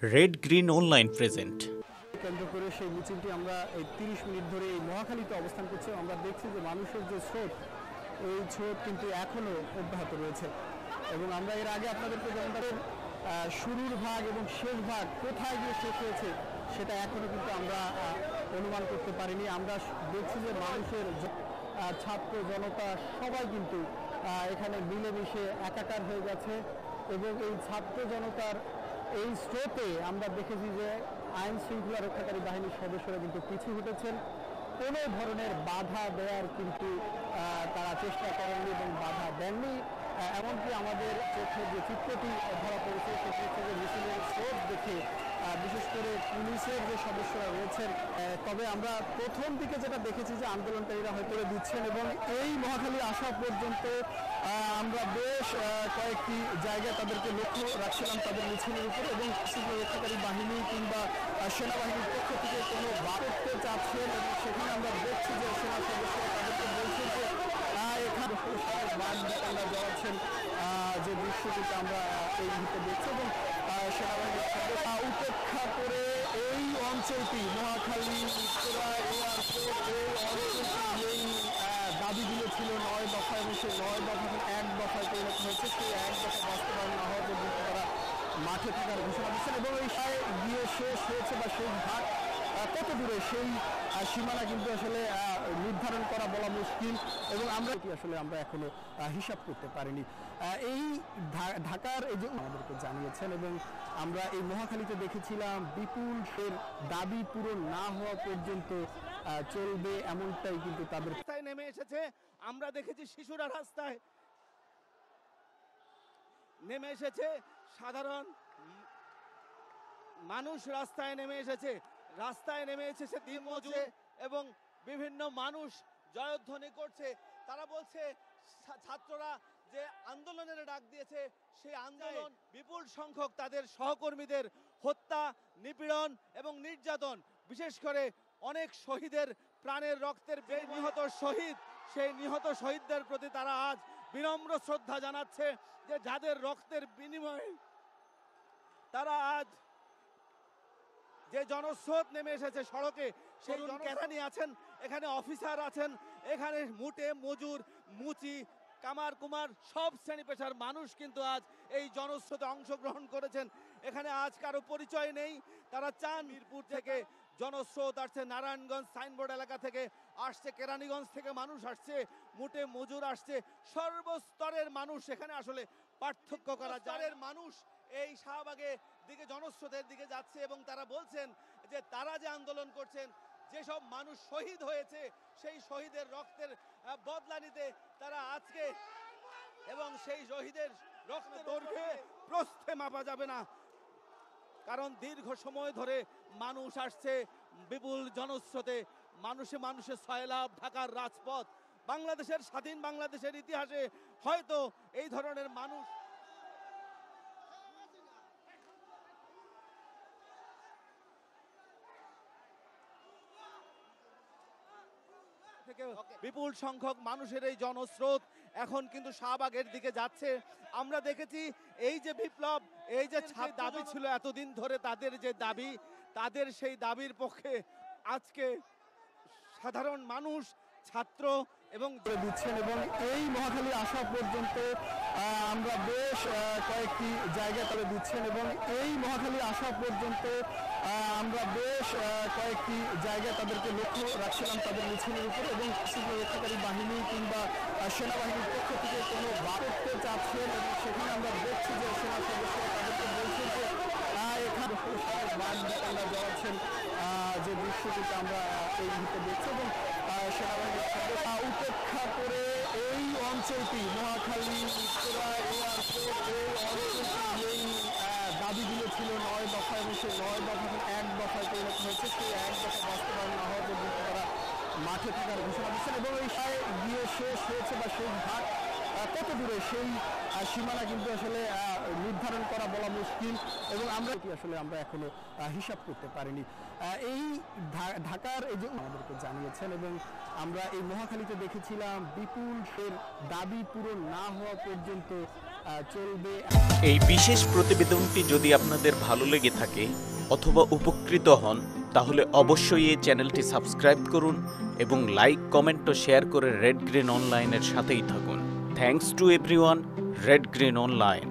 Red green online present. কেন্দ্র করে সেই মিছিলটি আমরা এই 30 মিনিট ধরে এই মহাখালীতে অবস্থান করছি। আমরা দেখছি যে মানুষের যে স্রোত, এই স্রোত কিন্তু এখনও অব্যাহত রয়েছে এবং আমরা এর আগে আপনাদেরকে যেমনটা শুরুর ভাগ এবং শেষ ভাগ কোথায় গিয়ে শেষ হয়েছে সেটা এখনও কিন্তু আমরা অনুমান করতে পারিনি। আমরা দেখছি যে মানুষের ছাত্র জনতা সবাই কিন্তু এখানে মিলেমিশে একাকার হয়ে গেছে এবং এই ছাত্র জনতার এই স্রোতে আমরা দেখেছি যে আইন শৃঙ্খলা রক্ষাকারী বাহিনীর সদস্যরা কিন্তু পিছু হটেছেন। কোনো ধরনের বাধা দেওয়ার কিন্তু তারা চেষ্টা করেননি এবং বাধা দেননি। এমনকি আমাদের চোখে যে চিত্রটি ধরা পড়েছে সেটি হচ্ছে যে মিছিলের স্রোত দেখে বিশেষ করে পুলিশের যে সদস্যরা রয়েছেন, তবে আমরা প্রথম দিকে যেটা দেখেছি যে আন্দোলনকারীরা হয়তো দিচ্ছেন এবং এই মহাখালী আসা পর্যন্ত আমরা বেশ কয়েকটি জায়গায় তাদেরকে লক্ষ্য রাখছিলাম তাদের মিছিলের উপর এবং রক্ষাকারী বাহিনী কিংবা সেনাবাহিনীর পক্ষ থেকে কোনো করতে চাচ্ছেন এবং সেখানে আমরা দেখছি যে সেনা সদস্যরা তাদেরকে বলছেন যে এখানে বানবিকালরা জড়াচ্ছেন, যে দৃশ্যটিকে আমরা এই মুহূর্তে দেখছি এবং সেনাবাহিনীর উপেক্ষা করে এই অঞ্চলটি মহাখালী এয়ারপোর্ট এই অঞ্চলটি এই দাবিগুলো ছিল 9 দফা এবং সেই 9 দফা এক দফায় পরিণত হয়েছে। সেই এক দফা বাস্তবায়ন না হওয়া পর্যন্ত তারা মাঠে থাকার ঘোষণা দিচ্ছেন এবং এই গিয়ে শেষ হয়েছে বা শেষ ভাগ কত দূরে সেই সীমানা কিন্তু আসলে নির্ধারণ করা বলা মুশকিল এবং আমরা আসলে আমরা এখনো হিসাব করতে পারিনি। এই ঢাকার এই যে আমাদেরকে জানিয়েছেন এবং আমরা এই মহাখালীতে দেখেছিলাম বিপুলের দাবি পূরণ না হওয়া পর্যন্ত চলবে এমনটাই কিন্তু তাদের রাস্তায় নেমে এসেছে। আমরা দেখেছি শিশুরা রাস্তায় নেমে এসেছে, সাধারণ মানুষ রাস্তায় নেমে এসেছে, দিনমজুর এবং বিভিন্ন মানুষ জয়ধ্বনি করছে। তারা বলছে ছাত্ররা যে আন্দোলনের ডাক দিয়েছে সেই আন্দোলন বিপুল সংখ্যক তাদের সহকর্মীদের হত্যা, নিপীড়ন এবং নির্যাতন, বিশেষ করে অনেক শহীদের প্রাণের রক্তের নিহত শহীদ, সেই নিহত শহীদদের প্রতি তারা আজ বিনম্র শ্রদ্ধা জানাচ্ছে যে যাদের রক্তের বিনিময়ে তারা আজ যে জনস্রোত নেমে এসেছে সড়কে, সেই কেরানি আছেন, এখানে অফিসার আছেন, এখানে মুটে মজুর মুচি কামার কুমার সব শ্রেণী পেশার মানুষ কিন্তু আজ এই জনস্রোতে অংশগ্রহণ করেছেন। এখানে আজ কারো পরিচয় নেই, তারা চান মিরপুর থেকে জনস্রোত আসছে, নারায়ণগঞ্জ সাইনবোর্ড এলাকা থেকে আসছে, কেরানীগঞ্জ থেকে মানুষ আসছে, মুটে মজুর আসছে, সর্বস্তরের মানুষ এখানে আসলে পার্থক্য করা যায়। মানুষ এই শাহবাগের দিকে জনস্রোতের দিকে যাচ্ছে এবং তারা বলছেন যে তারা যে আন্দোলন করছেন, যেসব মানুষ শহীদ হয়েছে সেই শহীদের রক্তের বদলা নিতে তারা আজকে, এবং সেই শহীদের রক্তের দৈর্ঘ্যে প্রস্থে মাপা যাবে না, কারণ দীর্ঘ সময় ধরে মানুষ আসছে বিপুল জনস্রোতে, মানুষে মানুষে সয়লাভ ঢাকার রাজপথ। বাংলাদেশের স্বাধীন বাংলাদেশের ইতিহাসে হয়তো এই ধরনের মানুষ বিপুল সংখ্যক মানুষের এই জনস্রোত এখন কিন্তু শাহবাগের দিকে যাচ্ছে। আমরা দেখেছি এই যে বিপ্লব, এই যে দাবি ছিল এতদিন ধরে তাদের যে দাবি, তাদের সেই দাবির পক্ষে আজকে সাধারণ মানুষ, ছাত্র এবং দিচ্ছেন এবং এই মহাখালী আসা পর্যন্ত আমরা বেশ কয়েকটি জায়গায় তারা দিচ্ছেন এবং এই মহাখালী আসা পর্যন্ত আমরা বেশ কয়েকটি জায়গায় তাদেরকে লক্ষ্য রাখছিলাম তাদের মিছিলের উপর এবং রক্ষাকারী বাহিনী কিংবা সেনাবাহিনীর পক্ষ থেকে কোনো করতে চাচ্ছেন এবং সেখানে আমরা দেখছি যে সেনা সদস্যরা তাদেরকে বলছেন যে এখানে বানবিকালরা জড়াচ্ছেন, যে দৃশ্যটিকে আমরা এই মুহূর্তে দেখছি এবং সেনাবাহিনীর উপেক্ষা করে এই অঞ্চলটি মহাখালী এয়ারপোর্ট এই অঞ্চলটি এই দাবিগুলো ছিল 9 দফা এবং সেই 9 দফা এক দফায় পরিণত হয়েছে। সেই এক দফা বাস্তবায়ন না হওয়া পর্যন্ত তারা মাঠে থাকার ঘোষণা দিচ্ছেন এবং এই গিয়ে শেষ হয়েছে বা শেষ ভাগ কত দূরে সেই সীমানা কিন্তু আসলে নির্ধারণ করা বলা মুশকিল এবং আমরা আসলে আমরা এখনো হিসাব করতে পারিনি। এই ঢাকার এই যে আমাদেরকে জানিয়েছেন এবং আমরা এই মহাখালীতে দেখেছিলাম বিপুলের দাবি পূরণ না হওয়া পর্যন্ত চলবে। এই বিশেষ প্রতিবেদনটি যদি আপনাদের ভালো লেগে থাকে অথবা উপকৃত হন তাহলে অবশ্যই এই চ্যানেলটি সাবস্ক্রাইব করুন এবং লাইক, কমেন্ট ও শেয়ার করে রেড গ্রিন অনলাইনের সাথেই থাকুন। Thanks to everyone, red green online.